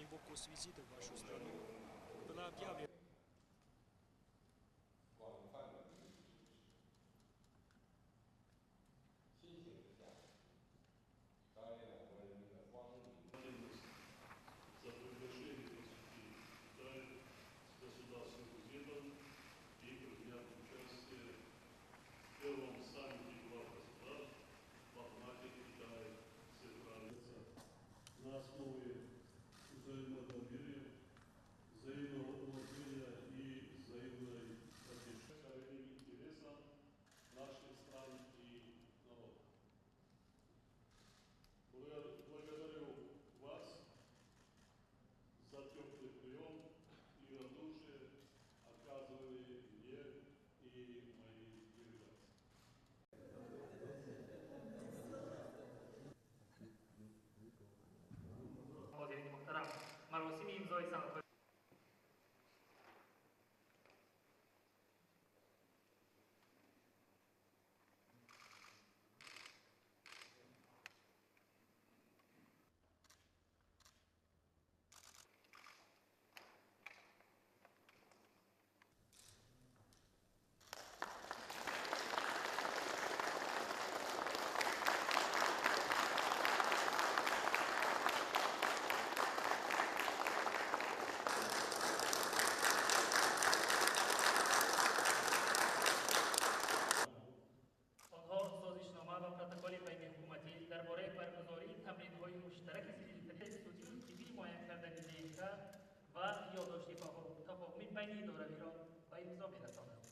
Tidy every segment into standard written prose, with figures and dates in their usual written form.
глубокого с визита в вашу страну. Была объявлена за приглашение посетить Китай с государственным визитом и принять участие в первом саммите глав государств в формате Китай-Центральный. На основе взаимодоверия, взаимного уважения и взаимной поддержки интересам наших стран и народов. Благодарю вас за теплый прием и радушие, оказывали мне и моей делегации. حاضرین محترم، مراسم امضای سندهای سازشنامه و پروتکل بین حکومتی درباره برگزاری تمرین‌های مشترک سیویل استودیوی طبی معین کردن دهنده و یادداشت تفاهمی بین دولت‌ها را به امضا می‌رسانند.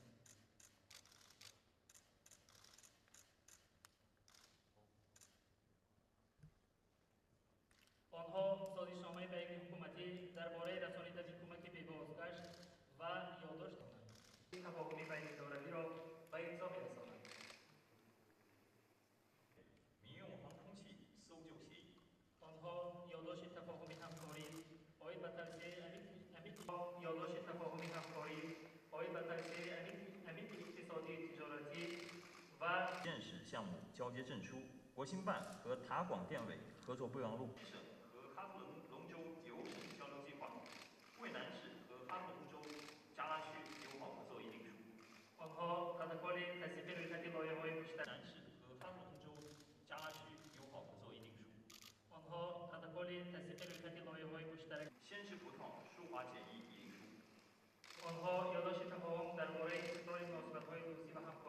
آنها سازشنامه بین حکومتی درباره رسانیدن کمک به بازگشت و یادداشت دارند. تفاهمی بین دولت‌ها را به امضا می‌رسانند. 民用航空器搜救协议。 آنها یادداشت تفاهم همکاری آید به توسعه یادداشت تفاهم همکاری آید به توسعه امید اقتصادی تجارتی و建设项目交接证书，国新办和塔广电委合作备忘录。省和哈特龙州邮政交流计划，渭南市和哈特龙州加拉区友好合作议定书。 آنها پروتکل تصدیق رویکردی لایحه‌های مشترک 南市和哈特龙州加拉区友好合作议定书。 آنها پروتکل تصدیق رویکردی لایحه‌های مشترک 先是葡萄疏滑检疫议定书。 آنها یادداشت تفاهم درباره استقرار مناسبت‌های دوستی و همکاری